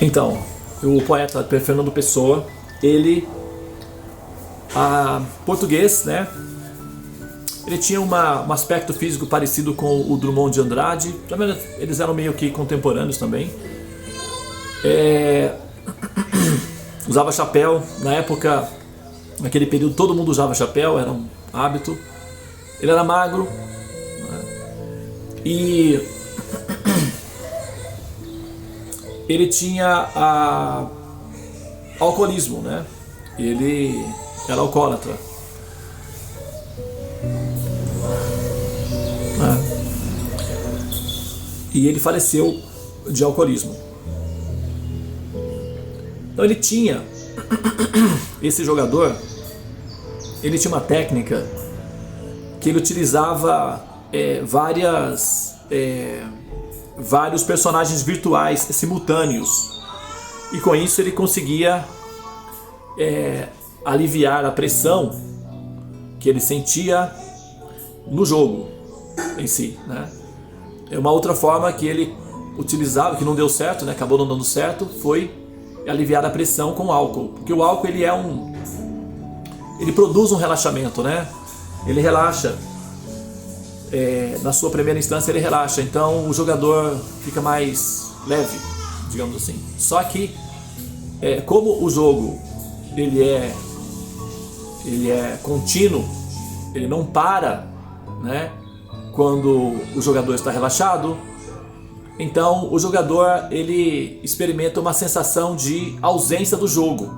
Então, o poeta Fernando Pessoa, ele, português, né? Ele tinha um aspecto físico parecido com o Drummond de Andrade. Também eles eram meio que contemporâneos também. Usava chapéu. Na época, naquele período, todo mundo usava chapéu, era um hábito. Ele era magro, né? E ele tinha alcoolismo, né? Ele era alcoólatra. E ele faleceu de alcoolismo. Então ele tinha, esse jogador, ele tinha uma técnica que ele utilizava vários personagens virtuais simultâneos, e com isso ele conseguia aliviar a pressão que ele sentia no jogo em si, né? Uma outra forma que ele utilizava, que não deu certo, né? Acabou não dando certo, foi aliviar a pressão com álcool, porque o álcool ele produz um relaxamento, né? Ele relaxa. Na sua primeira instância ele relaxa, então o jogador fica mais leve, digamos assim. Só que como o jogo ele é contínuo, ele não para, né, quando o jogador está relaxado, então o jogador ele experimenta uma sensação de ausência do jogo.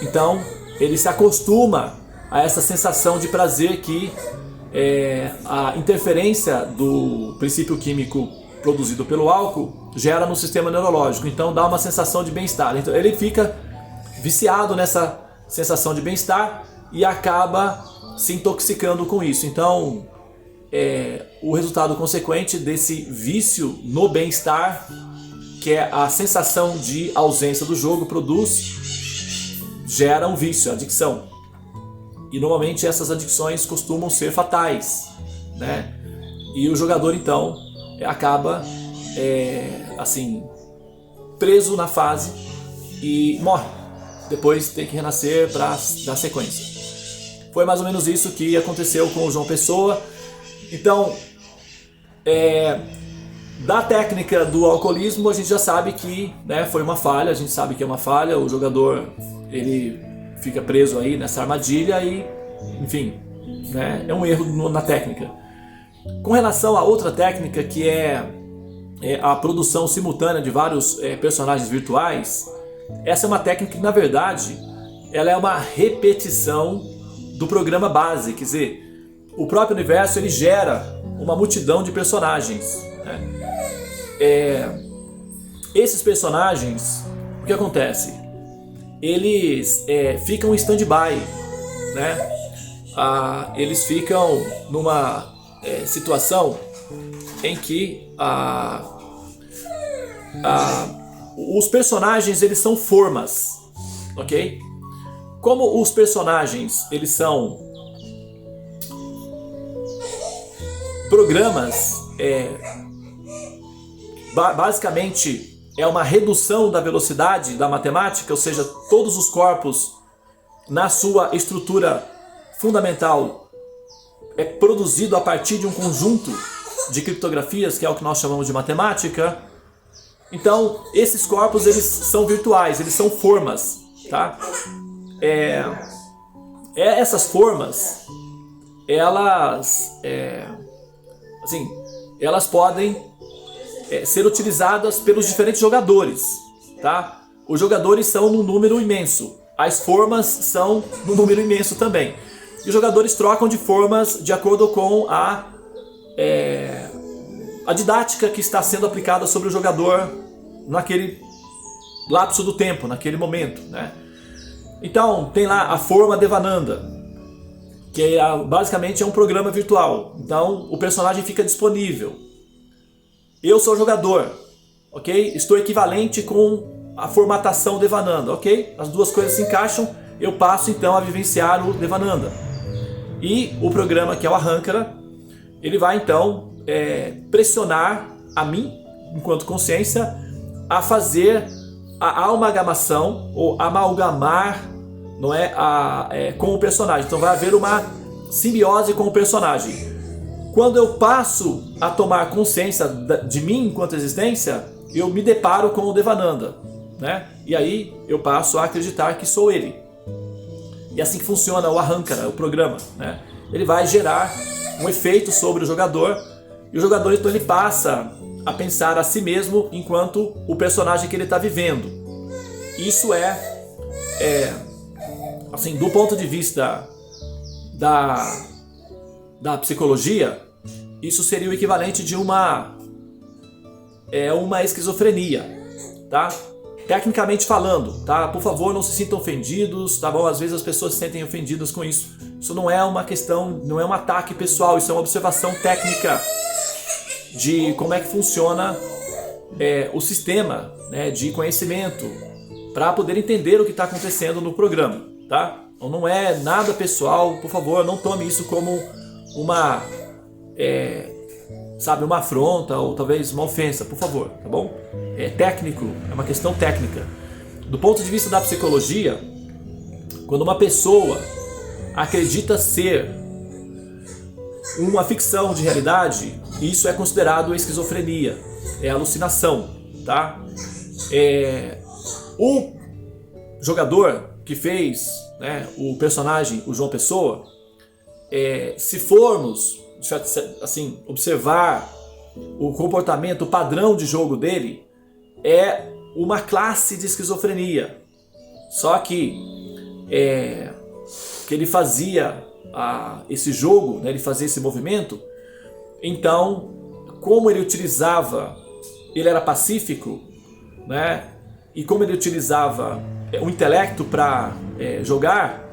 Então ele se acostuma a essa sensação de prazer que a interferência do princípio químico produzido pelo álcool gera no sistema neurológico. Então dá uma sensação de bem-estar. Então ele fica viciado nessa sensação de bem-estar e acaba se intoxicando com isso. Então o resultado consequente desse vício no bem-estar, que é a sensação de ausência do jogo, gera um vício, adicção. E normalmente essas adicções costumam ser fatais, né? E o jogador então acaba assim, preso na fase e morre. Depois tem que renascer para dar sequência. Foi mais ou menos isso que aconteceu com o João Pessoa. Então, da técnica do alcoolismo a gente já sabe que, né, foi uma falha. A gente sabe que é uma falha. O jogador ele fica preso aí nessa armadilha e, enfim, né, é um erro na técnica. Com relação a outra técnica, que é a produção simultânea de vários personagens virtuais, essa é uma técnica que, na verdade, ela é uma repetição do programa base. Quer dizer, o próprio universo ele gera uma multidão de personagens, né? Esses personagens, o que acontece? Eles ficam em stand-by, né? Eles ficam numa situação em que os personagens eles são formas, ok? Como os personagens eles são programas, basicamente é uma redução da velocidade da matemática, ou seja, todos os corpos na sua estrutura fundamental é produzido a partir de um conjunto de criptografias, que é o que nós chamamos de matemática. Então, esses corpos eles são virtuais, eles são formas, tá? Essas formas, elas podem ser utilizadas pelos diferentes jogadores, tá? Os jogadores são num número imenso, as formas são num número imenso também. E os jogadores trocam de formas de acordo com a didática que está sendo aplicada sobre o jogador naquele lapso do tempo, naquele momento, né? Então tem lá a forma Devananda, que basicamente é um programa virtual. Então o personagem fica disponível. Eu sou jogador, ok? Estou equivalente com a formatação Devananda, ok? As duas coisas se encaixam, eu passo então a vivenciar o Devananda. E o programa, que é o Ahankara, ele vai então pressionar a mim, enquanto consciência, a fazer a amalgamação ou amalgamar, não é, com o personagem. Então vai haver uma simbiose com o personagem. Quando eu passo a tomar consciência de mim enquanto existência, eu me deparo com o Devananda, né? E aí eu passo a acreditar que sou ele. E é assim que funciona o Ahankara, o programa, né? Ele vai gerar um efeito sobre o jogador, e o jogador então ele passa a pensar a si mesmo enquanto o personagem que ele está vivendo. Isso assim, do ponto de vista da psicologia, isso seria o equivalente de uma esquizofrenia, tá? Tecnicamente falando, tá? Por favor, não se sintam ofendidos, tá bom? Às vezes as pessoas se sentem ofendidas com isso. Isso não é uma questão, não é um ataque pessoal, isso é uma observação técnica de como é que funciona o sistema, né, de conhecimento para poder entender o que está acontecendo no programa, tá? Então não é nada pessoal, por favor, não tome isso como uma afronta ou talvez uma ofensa, por favor, tá bom? É técnico, é uma questão técnica. Do ponto de vista da psicologia, quando uma pessoa acredita ser uma ficção de realidade, isso é considerado esquizofrenia, é alucinação, tá? O jogador que fez, né, o personagem, o João Pessoa, se formos assim, observar o comportamento, o padrão de jogo dele, é uma classe de esquizofrenia. Só que ele fazia esse jogo, né, ele fazia esse movimento, então, como ele era pacífico, né, e como ele utilizava o intelecto para jogar,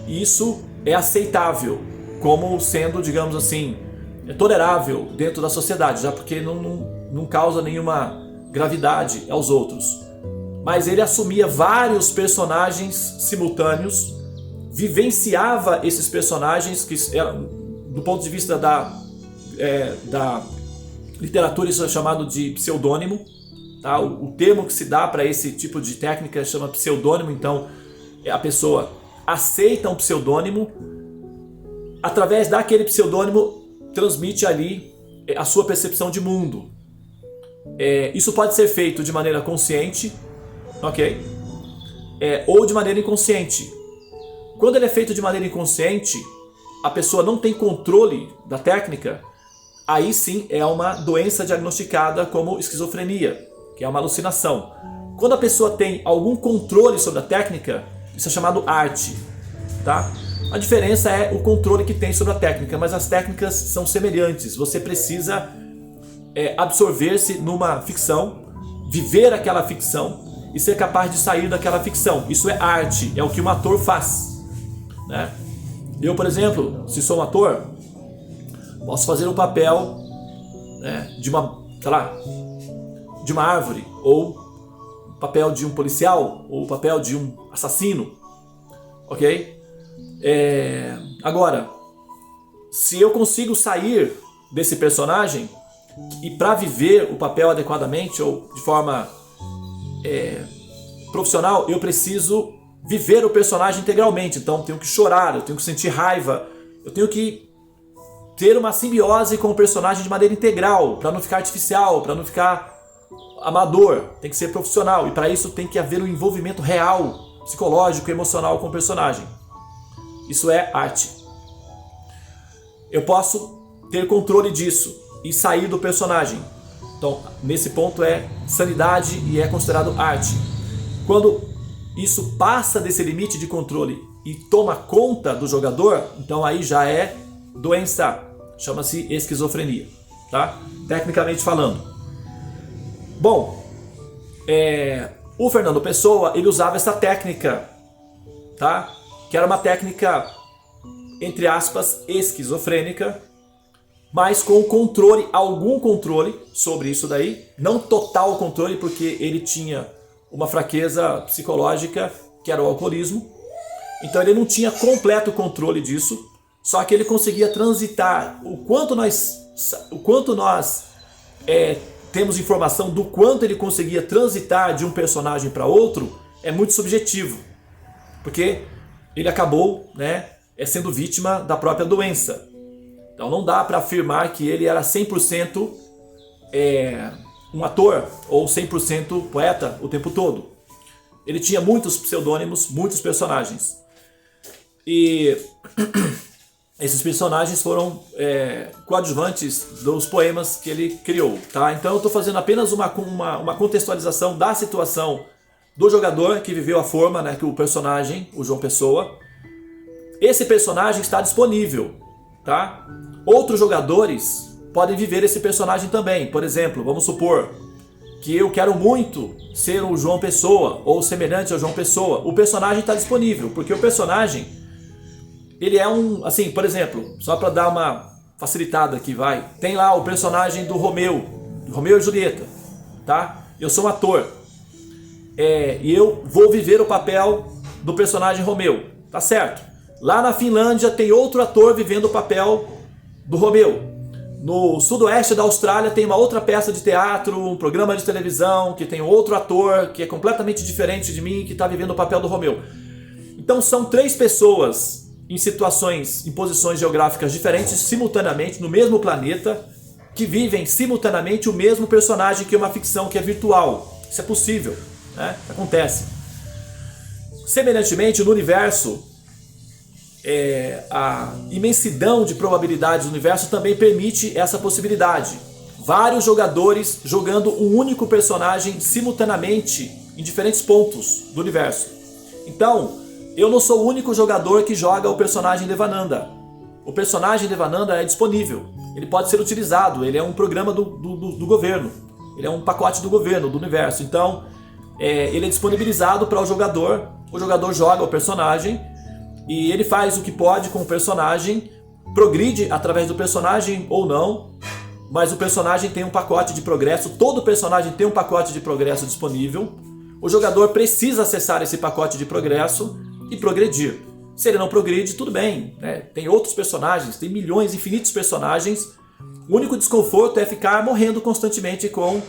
isso é aceitável, como sendo, digamos assim, tolerável dentro da sociedade, já porque não causa nenhuma gravidade aos outros. Mas ele assumia vários personagens simultâneos, vivenciava esses personagens, que do ponto de vista da literatura isso é chamado de pseudônimo, tá? O termo que se dá para esse tipo de técnica chama pseudônimo. Então a pessoa aceita um pseudônimo, através daquele pseudônimo transmite ali a sua percepção de mundo. Isso pode ser feito de maneira consciente, ok? Ou de maneira inconsciente. Quando ele é feito de maneira inconsciente, a pessoa não tem controle da técnica, aí sim é uma doença diagnosticada como esquizofrenia, que é uma alucinação. Quando a pessoa tem algum controle sobre a técnica, isso é chamado arte, tá? A diferença é o controle que tem sobre a técnica, mas as técnicas são semelhantes. Você precisa absorver-se numa ficção, viver aquela ficção e ser capaz de sair daquela ficção. Isso é arte, é o que um ator faz, né? Eu, por exemplo, se sou um ator, posso fazer o papel, né, de uma árvore, ou o papel de um policial, ou o papel de um assassino, ok? Agora, se eu consigo sair desse personagem e para viver o papel adequadamente ou de forma profissional, eu preciso viver o personagem integralmente. Então eu tenho que chorar, eu tenho que sentir raiva, eu tenho que ter uma simbiose com o personagem de maneira integral, para não ficar artificial, para não ficar amador. Tem que ser profissional, e para isso tem que haver um envolvimento real, psicológico e emocional com o personagem. Isso é arte. Eu posso ter controle disso e sair do personagem. Então, nesse ponto é sanidade e é considerado arte. Quando isso passa desse limite de controle e toma conta do jogador, então aí já é doença. Chama-se esquizofrenia, tá? Tecnicamente falando. Bom, o Fernando Pessoa, ele usava essa técnica, tá? Que era uma técnica, entre aspas, esquizofrênica, mas com controle, algum controle sobre isso daí, não total controle, porque ele tinha uma fraqueza psicológica, que era o alcoolismo, então ele não tinha completo controle disso, só que ele conseguia transitar o quanto nós temos informação do quanto ele conseguia transitar de um personagem para outro é muito subjetivo, porque ele acabou, né, sendo vítima da própria doença. Então não dá para afirmar que ele era 100% um ator ou 100% poeta o tempo todo. Ele tinha muitos pseudônimos, muitos personagens. E esses personagens foram coadjuvantes dos poemas que ele criou. Tá? Então eu estou fazendo apenas uma contextualização da situação do jogador que viveu a forma, né, que o personagem, o João Pessoa. Esse personagem está disponível. Tá? Outros jogadores podem viver esse personagem também. Por exemplo, vamos supor que eu quero muito ser o João Pessoa ou semelhante ao João Pessoa. O personagem está disponível, porque o personagem, ele é um, assim, por exemplo, só para dar uma facilitada aqui, tem lá o personagem do Romeu e Julieta, tá? Eu sou um ator, e eu vou viver o papel do personagem Romeu, tá certo? Lá na Finlândia tem outro ator vivendo o papel do Romeu. No sudoeste da Austrália tem uma outra peça de teatro, um programa de televisão que tem outro ator que é completamente diferente de mim, que está vivendo o papel do Romeu. Então são 3 pessoas em situações, em posições geográficas diferentes, simultaneamente, no mesmo planeta, que vivem simultaneamente o mesmo personagem, que é uma ficção, que é virtual. Isso é possível, né? Acontece. Semelhantemente, no universo, a imensidão de probabilidades do universo também permite essa possibilidade. Vários jogadores jogando um único personagem simultaneamente em diferentes pontos do universo. Então, eu não sou o único jogador que joga o personagem Devananda. O personagem Devananda é disponível. Ele pode ser utilizado. Ele é um programa do governo. Ele é um pacote do governo, do universo. Então, ele é disponibilizado para o jogador. O jogador joga o personagem e ele faz o que pode com o personagem, progride através do personagem ou não, mas o personagem tem um pacote de progresso, todo personagem tem um pacote de progresso disponível. O jogador precisa acessar esse pacote de progresso e progredir. Se ele não progride, tudo bem, né? Tem outros personagens, tem milhões, infinitos personagens. O único desconforto é ficar morrendo constantemente com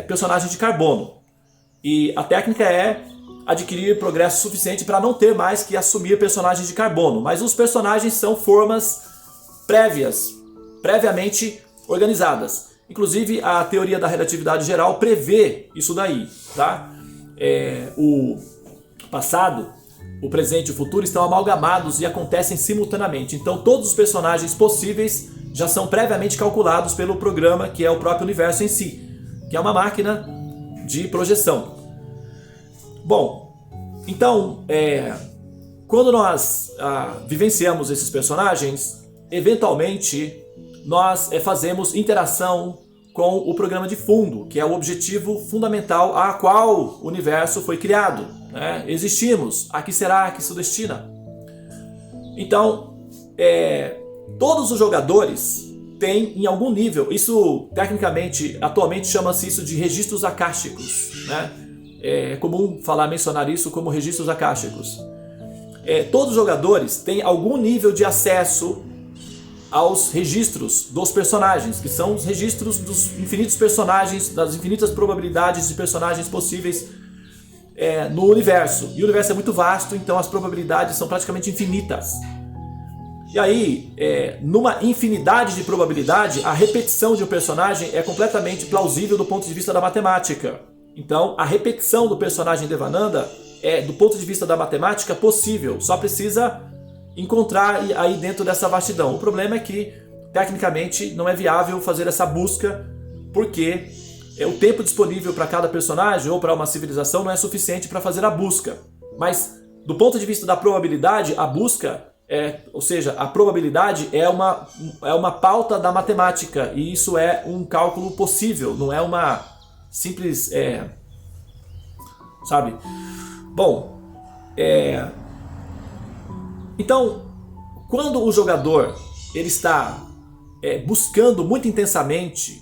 personagens de carbono. E a técnica é adquirir progresso suficiente para não ter mais que assumir personagens de carbono. Mas os personagens são formas previamente organizadas. Inclusive a teoria da relatividade geral prevê isso daí. Tá? O passado, o presente e o futuro estão amalgamados e acontecem simultaneamente. Então todos os personagens possíveis já são previamente calculados pelo programa, que é o próprio universo em si, que é uma máquina de projeção. Bom, então, quando nós vivenciamos esses personagens, eventualmente nós fazemos interação com o programa de fundo, que é o objetivo fundamental a qual o universo foi criado. Né? Existimos, a que será que se destina? Então, todos os jogadores têm em algum nível, isso tecnicamente, atualmente chama-se isso de registros acásticos, né? É comum mencionar isso como registros acásticos. Todos os jogadores têm algum nível de acesso aos registros dos personagens, que são os registros dos infinitos personagens, das infinitas probabilidades de personagens possíveis no universo. E o universo é muito vasto, então as probabilidades são praticamente infinitas. E aí, numa infinidade de probabilidade, a repetição de um personagem é completamente plausível do ponto de vista da matemática. Então, a repetição do personagem Devananda é, do ponto de vista da matemática, possível. Só precisa encontrar aí dentro dessa vastidão. O problema é que, tecnicamente, não é viável fazer essa busca, porque o tempo disponível para cada personagem ou para uma civilização não é suficiente para fazer a busca. Mas, do ponto de vista da probabilidade, a busca, ou seja, a probabilidade é uma pauta da matemática, e isso é um cálculo possível, não é uma simples, sabe? Bom, então, quando o jogador ele está buscando muito intensamente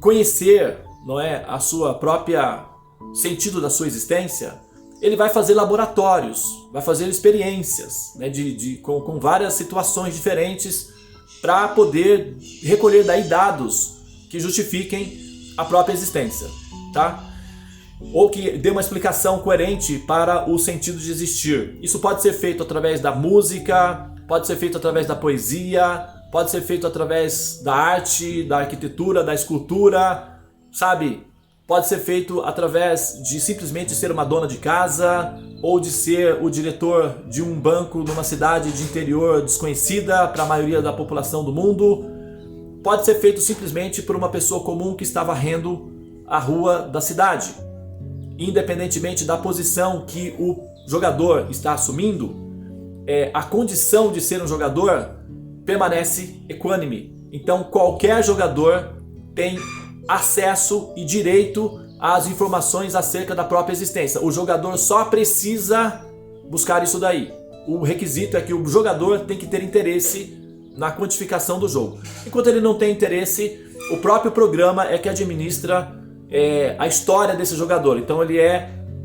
conhecer, não é, a sua própria sentido da sua existência, ele vai fazer laboratórios, vai fazer experiências, né, com várias situações diferentes para poder recolher daí dados que justifiquem a própria existência, tá? Ou que dê uma explicação coerente para o sentido de existir. Isso pode ser feito através da música, pode ser feito através da poesia, pode ser feito através da arte, da arquitetura, da escultura, sabe? Pode ser feito através de simplesmente ser uma dona de casa ou de ser o diretor de um banco numa cidade de interior desconhecida para a maioria da população do mundo. Pode ser feito simplesmente por uma pessoa comum que está varrendo a rua da cidade. Independentemente da posição que o jogador está assumindo, a condição de ser um jogador permanece equânime. Então qualquer jogador tem acesso e direito às informações acerca da própria existência. O jogador só precisa buscar isso daí. O requisito é que o jogador tem que ter interesse na quantificação do jogo. Enquanto ele não tem interesse, o próprio programa é que administra a história desse jogador. Então ele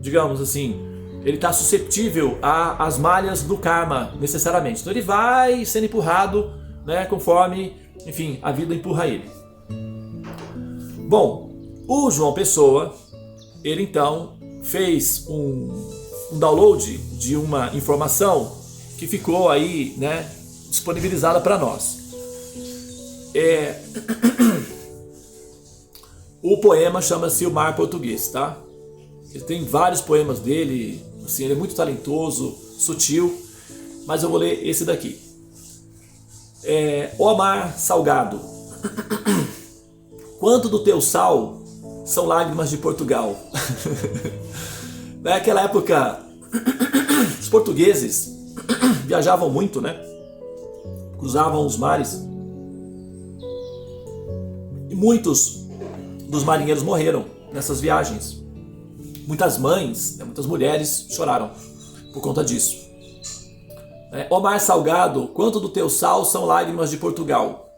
digamos assim, ele está susceptível às malhas do karma, necessariamente. Então ele vai sendo empurrado, né, conforme, enfim, a vida empurra ele. Bom, o João Pessoa, ele então fez um download de uma informação que ficou aí, né, disponibilizada para nós. O poema chama-se O Mar Português, tá? Ele tem vários poemas dele, assim, ele é muito talentoso, sutil, mas eu vou ler esse daqui. Ó mar salgado, quanto do teu sal são lágrimas de Portugal. Naquela época, os portugueses viajavam muito, né? Cruzavam os mares. E muitos dos marinheiros morreram nessas viagens. Muitas mães, muitas mulheres choraram por conta disso. Ó mar salgado, quanto do teu sal são lágrimas de Portugal.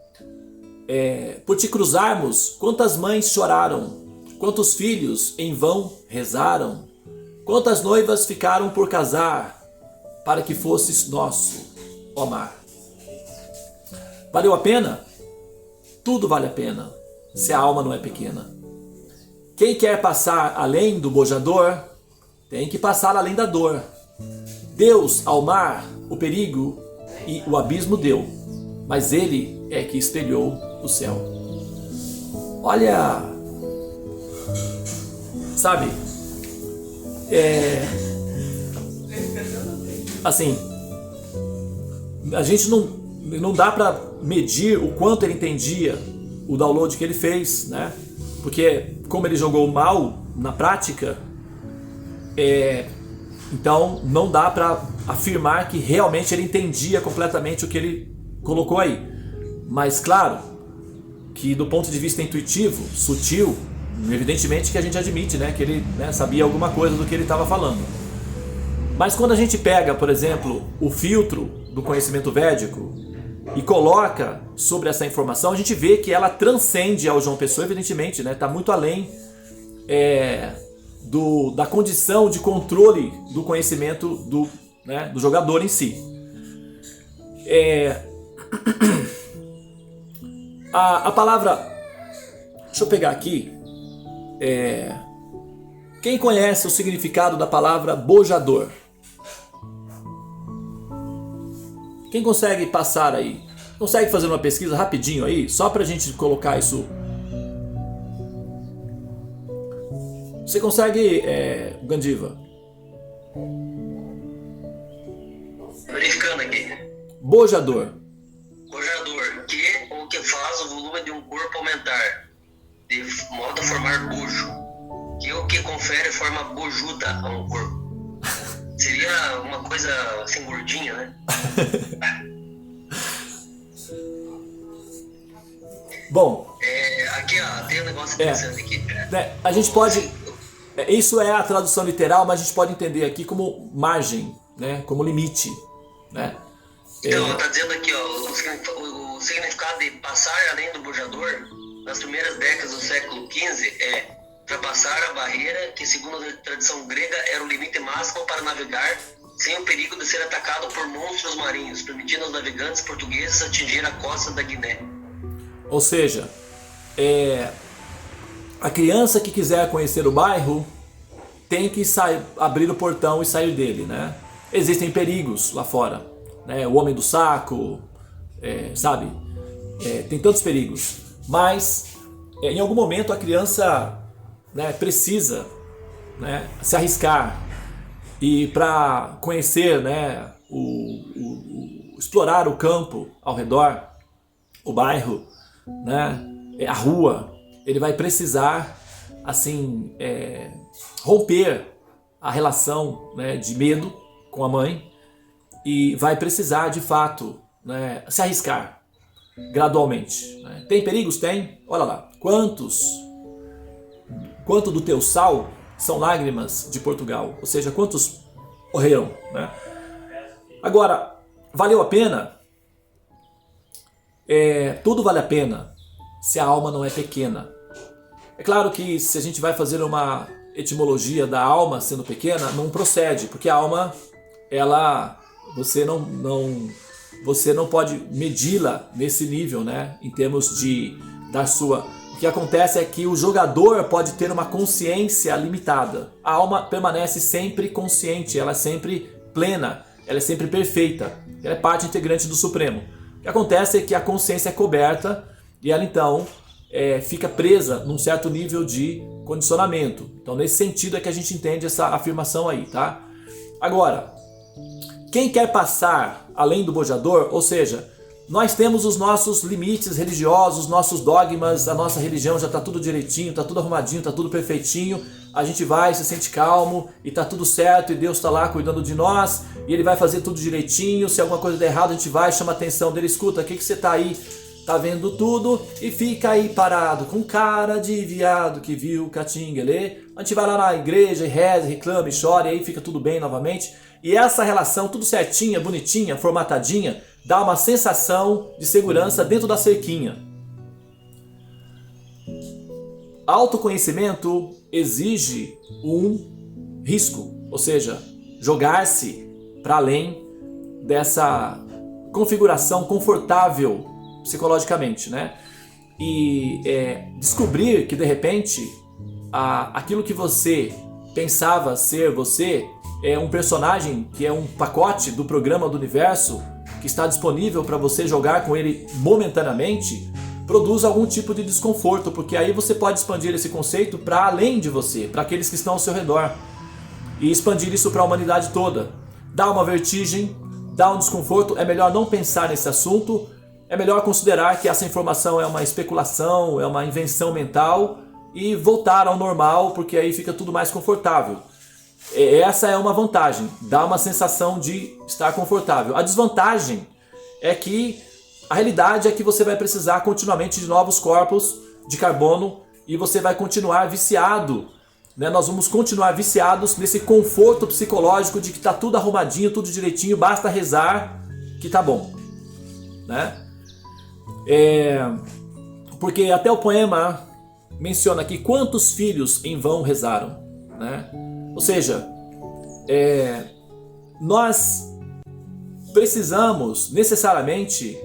Por te cruzarmos, quantas mães choraram, quantos filhos em vão rezaram, quantas noivas ficaram por casar, para que fosses nosso, ó mar. Valeu a pena? Tudo vale a pena, se a alma não é pequena. Quem quer passar além do bojador, tem que passar além da dor. Deus ao mar o perigo e o abismo deu, mas ele é que espelhou o céu. Olha, sabe, assim, a gente não dá para medir o quanto ele entendia o download que ele fez, né? Porque como ele jogou mal na prática, então não dá para afirmar que realmente ele entendia completamente o que ele colocou aí. Mas claro que do ponto de vista intuitivo, sutil, evidentemente que a gente admite, né, que ele, né, sabia alguma coisa do que ele estava falando. Mas quando a gente pega, por exemplo, o filtro do conhecimento védico e coloca sobre essa informação, a gente vê que ela transcende ao João Pessoa, evidentemente, né, está muito além da condição de controle do conhecimento do jogador em si. A palavra, deixa eu pegar aqui, quem conhece o significado da palavra bojador? Quem consegue passar aí? Consegue fazer uma pesquisa rapidinho aí, só pra gente colocar isso? Você consegue, Gandiva? Verificando aqui. Bojador. Bojador, que ou que faz o volume de um corpo aumentar, de modo a formar bojo. Que o que confere forma bojuda a um corpo. Seria uma coisa assim gordinha, né? Bom. Aqui, ó, tem um negócio interessante aqui. A gente pode. Isso é a tradução literal, mas a gente pode entender aqui como margem, né? Como limite, né? Então, tá dizendo aqui, ó, o significado de passar além do bojador nas primeiras décadas do século XV é ultrapassar a barreira que, segundo a tradição grega, era o limite máximo para navegar sem o perigo de ser atacado por monstros marinhos, permitindo aos navegantes portugueses atingir a costa da Guiné. Ou seja, a criança que quiser conhecer o bairro tem que abrir o portão e sair dele, né? Existem perigos lá fora, né? O homem do saco, sabe? Tem tantos perigos, mas em algum momento a criança, né, precisa, né, se arriscar e para conhecer, né, explorar o campo ao redor, o bairro, né, a rua. Ele vai precisar, assim, romper a relação, né, de medo com a mãe e vai precisar, de fato, né, se arriscar gradualmente, né? Tem perigos? Tem. Olha lá. Quanto do teu sal são lágrimas de Portugal? Ou seja, quantos morreram, né? Agora, valeu a pena? Tudo vale a pena se a alma não é pequena. É claro que se a gente vai fazer uma etimologia da alma sendo pequena, não procede, porque a alma, você não pode medi-la nesse nível, né? Em termos da sua... O que acontece é que o jogador pode ter uma consciência limitada. A alma permanece sempre consciente, ela é sempre plena, ela é sempre perfeita, ela é parte integrante do Supremo. O que acontece é que a consciência é coberta e ela então fica presa num certo nível de condicionamento. Então nesse sentido é que a gente entende essa afirmação aí, tá? Agora, quem quer passar além do bojador, ou seja, nós temos os nossos limites religiosos, nossos dogmas, a nossa religião já está tudo direitinho, está tudo arrumadinho, está tudo perfeitinho, a gente vai, se sente calmo e está tudo certo e Deus está lá cuidando de nós e Ele vai fazer tudo direitinho, se alguma coisa der errado a gente vai, chama a atenção dele, escuta, o que você está aí, tá vendo tudo e fica aí parado com cara de viado que viu Catinguelê. A gente vai lá na igreja e reza, reclama e chora e aí fica tudo bem novamente. E essa relação, tudo certinha, bonitinha, formatadinha, dá uma sensação de segurança dentro da cerquinha. Autoconhecimento exige um risco, ou seja, jogar-se para além dessa configuração confortável psicologicamente, né? E descobrir que de repente aquilo que você pensava ser você é um personagem que é um pacote do programa do universo que está disponível para você jogar com ele momentaneamente, produz algum tipo de desconforto, porque aí você pode expandir esse conceito para além de você, para aqueles que estão ao seu redor, e expandir isso para a humanidade toda. Dá uma vertigem, dá um desconforto, é melhor não pensar nesse assunto, é melhor considerar que essa informação é uma especulação, é uma invenção mental e voltar ao normal, porque aí fica tudo mais confortável. Essa é uma vantagem, dá uma sensação de estar confortável. A desvantagem é que a realidade é que você vai precisar continuamente de novos corpos de carbono e você vai continuar viciado, né? Nós vamos continuar viciados nesse conforto psicológico de que está tudo arrumadinho, tudo direitinho, basta rezar que tá bom, né? Porque até o poema menciona aqui quantos filhos em vão rezaram, né? Ou seja, nós precisamos necessariamente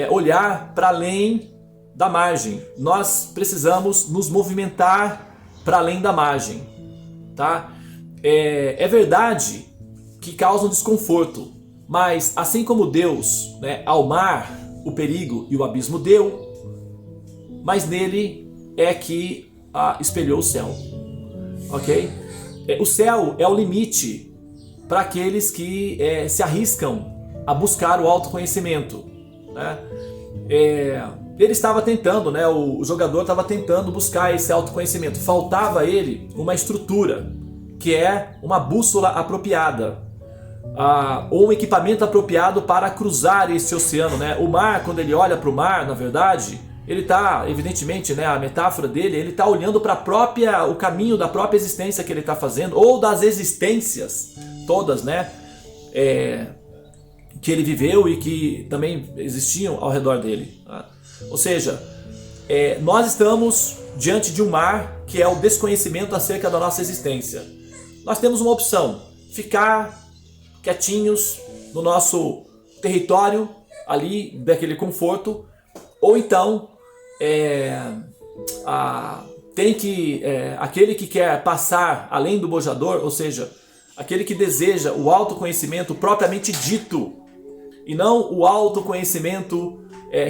olhar para além da margem. Nós precisamos nos movimentar para além da margem, tá? É verdade que causa um desconforto, mas assim como Deus, né, ao mar o perigo e o abismo deu, mas nele é que espelhou o céu, ok? O céu é o limite para aqueles que se arriscam a buscar o autoconhecimento, né? Ele estava tentando, né? O jogador estava tentando buscar esse autoconhecimento. Faltava a ele uma estrutura, que é uma bússola apropriada, ou um equipamento apropriado para cruzar esse oceano, né? O mar, quando ele olha para o mar, na verdade, ele está, evidentemente, né, a metáfora dele, ele está olhando para o caminho da própria existência que ele está fazendo, ou das existências todas, né, que ele viveu e que também existiam ao redor dele, tá? Ou seja, nós estamos diante de um mar que é o desconhecimento acerca da nossa existência. Nós temos uma opção: ficar quietinhos no nosso território ali, daquele conforto, ou então aquele que quer passar além do bojador, ou seja, aquele que deseja o autoconhecimento propriamente dito, e não o autoconhecimento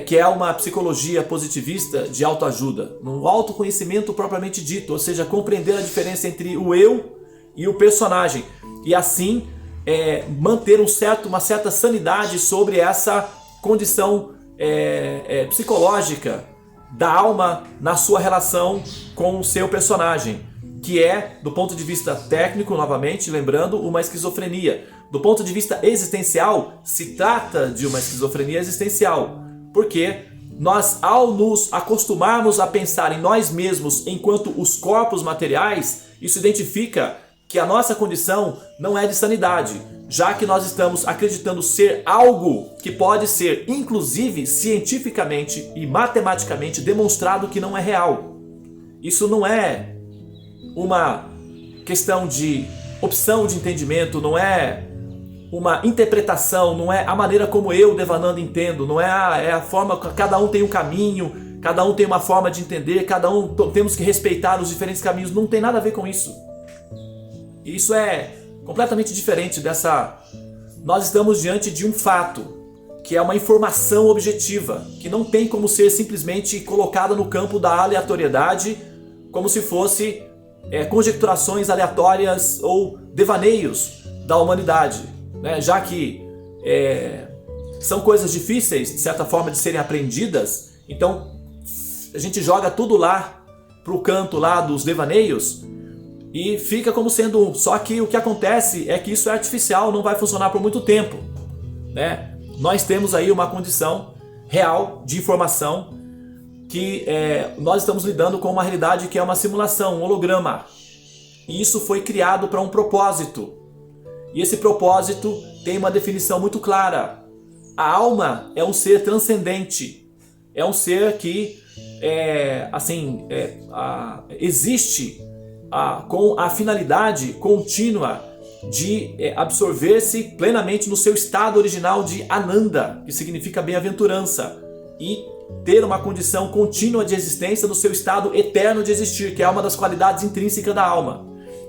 que é uma psicologia positivista de autoajuda. No autoconhecimento propriamente dito, ou seja, compreender a diferença entre o eu e o personagem, e assim manter uma certa sanidade sobre essa condição psicológica da alma na sua relação com o seu personagem, que é, do ponto de vista técnico, novamente, lembrando, uma esquizofrenia. Do ponto de vista existencial, se trata de uma esquizofrenia existencial, porque nós, ao nos acostumarmos a pensar em nós mesmos enquanto os corpos materiais, isso identifica que a nossa condição não é de sanidade, já que nós estamos acreditando ser algo que pode ser, inclusive, cientificamente e matematicamente demonstrado que não é real. Isso não é uma questão de opção de entendimento, não é uma interpretação, não é a maneira como eu, Devananda, entendo, não é a forma, cada um tem um caminho, cada um tem uma forma de entender, cada um temos que respeitar os diferentes caminhos, não tem nada a ver com isso. Isso é completamente diferente dessa... Nós estamos diante de um fato, que é uma informação objetiva, que não tem como ser simplesmente colocada no campo da aleatoriedade, como se fosse conjecturações aleatórias ou devaneios da humanidade, né? Já que são coisas difíceis, de certa forma, de serem aprendidas, então a gente joga tudo lá para o canto lá dos devaneios e fica como sendo... Só que o que acontece é que isso é artificial, não vai funcionar por muito tempo, né? Nós temos aí uma condição real de informação que nós estamos lidando com uma realidade que é uma simulação, um holograma. E isso foi criado para um propósito. E esse propósito tem uma definição muito clara. A alma é um ser transcendente. É um ser que existe com a finalidade contínua de absorver-se plenamente no seu estado original de Ananda, que significa bem-aventurança, e ter uma condição contínua de existência no seu estado eterno de existir, que é uma das qualidades intrínsecas da alma.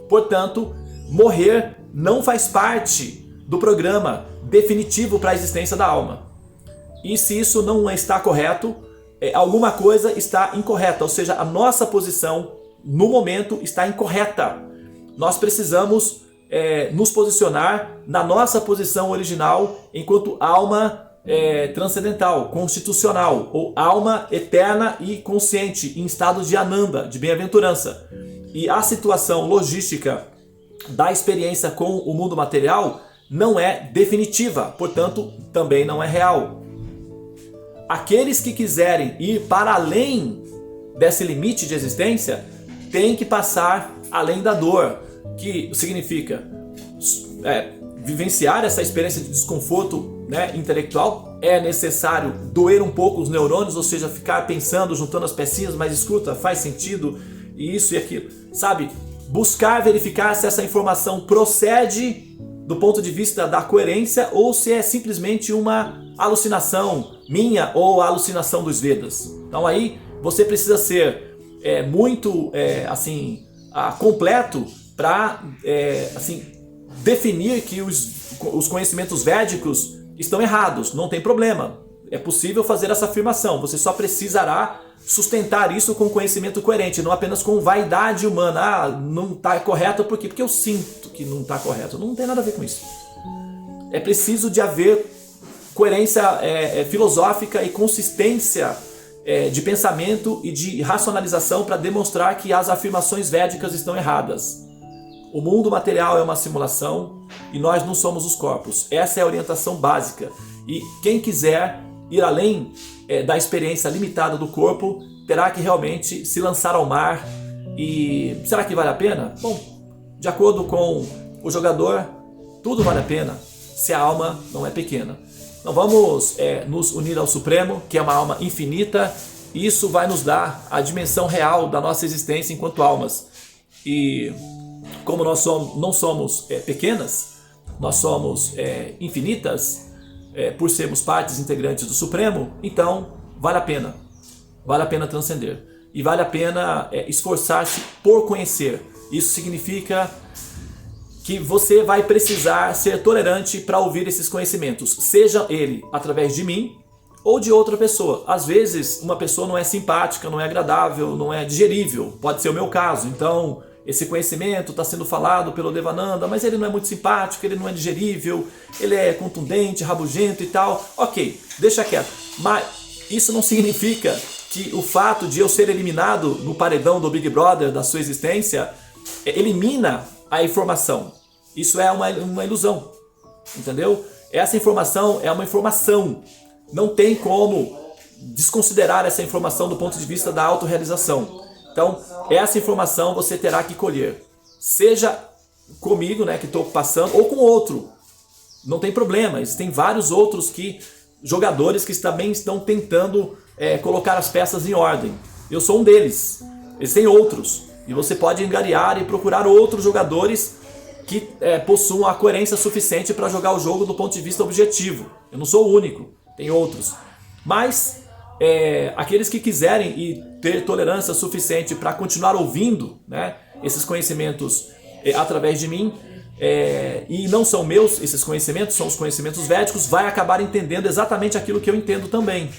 Portanto, morrer não faz parte do programa definitivo para a existência da alma. E se isso não está correto, alguma coisa está incorreta, ou seja, a nossa posição no momento está incorreta. Nós precisamos nos posicionar na nossa posição original enquanto alma transcendental, constitucional, ou alma eterna e consciente, em estado de Ananda, de bem-aventurança. E a situação logística da experiência com o mundo material não é definitiva, portanto, também não é real. Aqueles que quiserem ir para além desse limite de existência têm que passar além da dor, que significa vivenciar essa experiência de desconforto, né, intelectual. É necessário doer um pouco os neurônios, ou seja, ficar pensando, juntando as pecinhas, mas escuta, faz sentido, e isso e aquilo, sabe? Buscar verificar se essa informação procede do ponto de vista da coerência ou se é simplesmente uma alucinação minha ou a alucinação dos Vedas. Então aí você precisa ser muito completo para definir que os conhecimentos védicos estão errados. Não tem problema, é possível fazer essa afirmação, você só precisará sustentar isso com conhecimento coerente, não apenas com vaidade humana. Não está correto por quê? Porque eu sinto que não está correto. Não tem nada a ver com isso. É preciso de haver coerência filosófica e consistência de pensamento e de racionalização para demonstrar que as afirmações védicas estão erradas. O mundo material é uma simulação e nós não somos os corpos. Essa é a orientação básica. E quem quiser ir além da experiência limitada do corpo terá que realmente se lançar ao mar. E será que vale a pena? Bom, de acordo com o jogador, tudo vale a pena se a alma não é pequena. Então vamos nos unir ao Supremo, que é uma alma infinita, e isso vai nos dar a dimensão real da nossa existência enquanto almas. E como nós não somos pequenas, nós somos infinitas, por sermos partes integrantes do Supremo, então vale a pena transcender. e vale a pena esforçar-se por conhecer. Isso significa que você vai precisar ser tolerante para ouvir esses conhecimentos, seja ele através de mim ou de outra pessoa. Às vezes uma pessoa não é simpática, não é agradável, não é digerível, pode ser o meu caso. Então esse conhecimento está sendo falado pelo Devananda, mas ele não é muito simpático, ele não é digerível, ele é contundente, rabugento e tal. Ok, deixa quieto. Mas isso não significa que o fato de eu ser eliminado no paredão do Big Brother da sua existência elimina a informação. Isso é uma ilusão, entendeu? Essa informação é uma informação. Não tem como desconsiderar essa informação do ponto de vista da autorrealização. Então, essa informação você terá que colher. Seja comigo, né, que estou passando, ou com outro. Não tem problema. Existem vários outros jogadores que também estão tentando colocar as peças em ordem. Eu sou um deles. Existem outros. E você pode angariar e procurar outros jogadores que possuam a coerência suficiente para jogar o jogo do ponto de vista objetivo. Eu não sou o único. Tem outros. Mas aqueles que quiserem e ter tolerância suficiente para continuar ouvindo, né, esses conhecimentos através de mim, e não são meus esses conhecimentos, são os conhecimentos védicos, vai acabar entendendo exatamente aquilo que eu entendo também.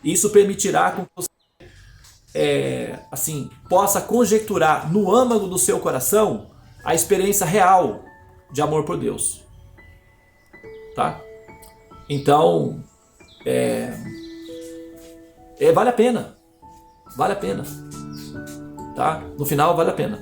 Isso permitirá que você possa conjecturar no âmago do seu coração a experiência real de amor por Deus. Tá? Então, vale a pena. Vale a pena. Tá? No final, vale a pena.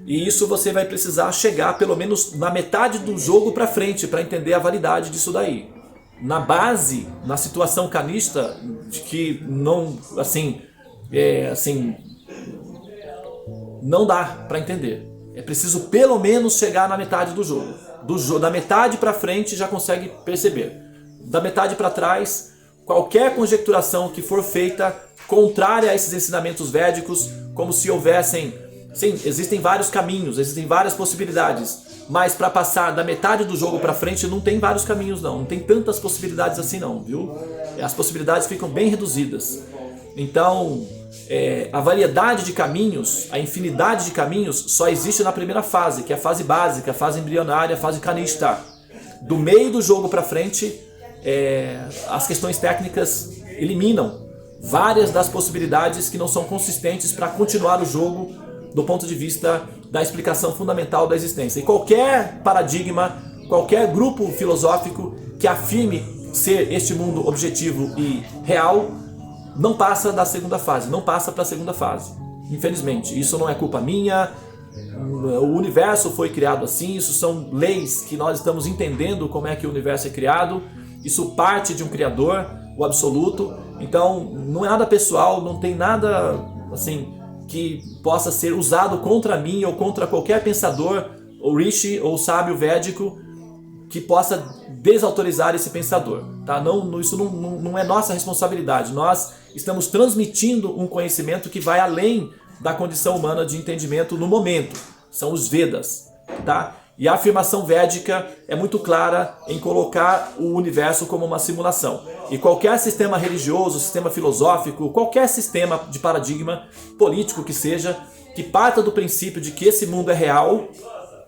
E isso você vai precisar chegar pelo menos na metade do jogo para frente para entender a validade disso daí. Na base, na situação canista, de que não, não dá para entender. É preciso pelo menos chegar na metade do jogo. Da metade para frente já consegue perceber. Da metade para trás, qualquer conjecturação que for feita contrária a esses ensinamentos védicos, como se houvessem... Sim, existem vários caminhos, existem várias possibilidades, mas para passar da metade do jogo para frente não tem vários caminhos não tem tantas possibilidades assim não, viu? As possibilidades ficam bem reduzidas. Então, a variedade de caminhos, a infinidade de caminhos só existe na primeira fase, que é a fase básica, a fase embrionária, a fase canista. Do meio do jogo para frente, as questões técnicas eliminam várias das possibilidades que não são consistentes para continuar o jogo do ponto de vista da explicação fundamental da existência. E qualquer paradigma, qualquer grupo filosófico que afirme ser este mundo objetivo e real, não passa da segunda fase, não passa para a segunda fase. Infelizmente, isso não é culpa minha, o universo foi criado assim, isso são leis que nós estamos entendendo como é que o universo é criado, isso parte de um criador, o absoluto, então não é nada pessoal, não tem nada assim que possa ser usado contra mim ou contra qualquer pensador, ou rishi, ou sábio védico, que possa desautorizar esse pensador. Tá? Isso não é nossa responsabilidade. Nós estamos transmitindo um conhecimento que vai além da condição humana de entendimento no momento. São os Vedas. Tá? E a afirmação védica é muito clara em colocar o universo como uma simulação. E qualquer sistema religioso, sistema filosófico, qualquer sistema de paradigma político que seja, que parta do princípio de que esse mundo é real,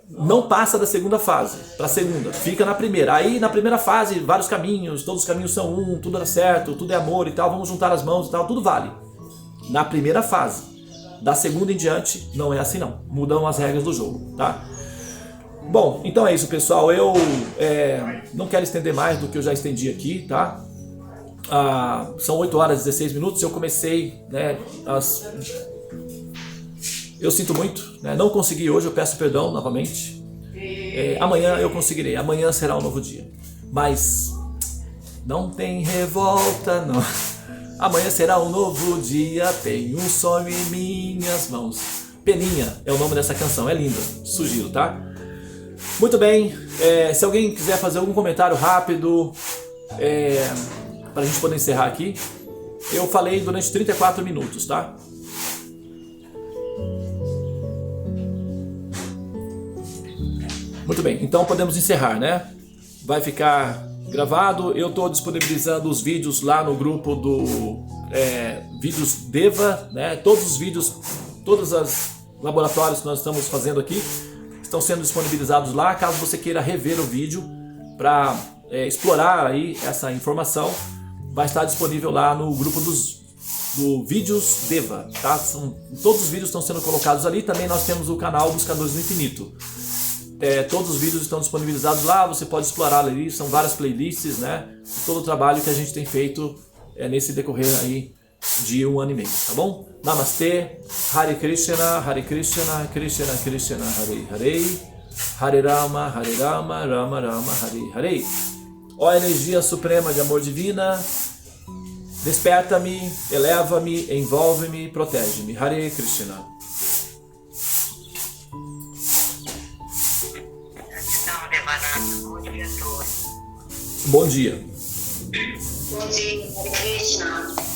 não passa da segunda fase para a segunda, fica na primeira. Aí na primeira fase, vários caminhos, todos os caminhos são um, tudo dá certo, tudo é amor e tal, vamos juntar as mãos e tal, tudo vale. Na primeira fase. Da segunda em diante, não é assim não. Mudam as regras do jogo, tá? Bom, então é isso, pessoal. Eu não quero estender mais do que eu já estendi aqui, tá? São 8 horas e 16 minutos. Eu comecei, né, eu sinto muito, né? Não consegui hoje, eu peço perdão novamente. Amanhã eu conseguirei, amanhã será um novo dia. Mas não tem revolta, não. Amanhã será um novo dia, tenho um sonho em minhas mãos. Peninha é o nome dessa canção, é linda, sugiro, tá? Muito bem, se alguém quiser fazer algum comentário rápido, para a gente poder encerrar aqui. Eu falei durante 34 minutos, tá? Muito bem, então podemos encerrar, né? Vai ficar gravado. Eu estou disponibilizando os vídeos lá no grupo do Vídeos Deva, né? Todos os vídeos, todos os laboratórios que nós estamos fazendo aqui estão sendo disponibilizados lá. Caso você queira rever o vídeo para explorar aí essa informação, vai estar disponível lá no grupo do Vídeos Deva, tá? Todos os vídeos estão sendo colocados ali. Também nós temos o canal Buscadores do Infinito. Todos os vídeos estão disponibilizados lá, você pode explorar ali, são várias playlists, né? Todo o trabalho que a gente tem feito nesse decorrer aí de 1 ano e meio, tá bom? Namastê, Hare Krishna, Krishna Krishna, Hare Hare, Hare Rama, Rama Rama, Hare Hare. Ó energia suprema de amor divina, desperta-me, eleva-me, envolve-me, protege-me. Hare Krishna. Bom dia a todos. Bom dia. Bom dia, Hare Krishna.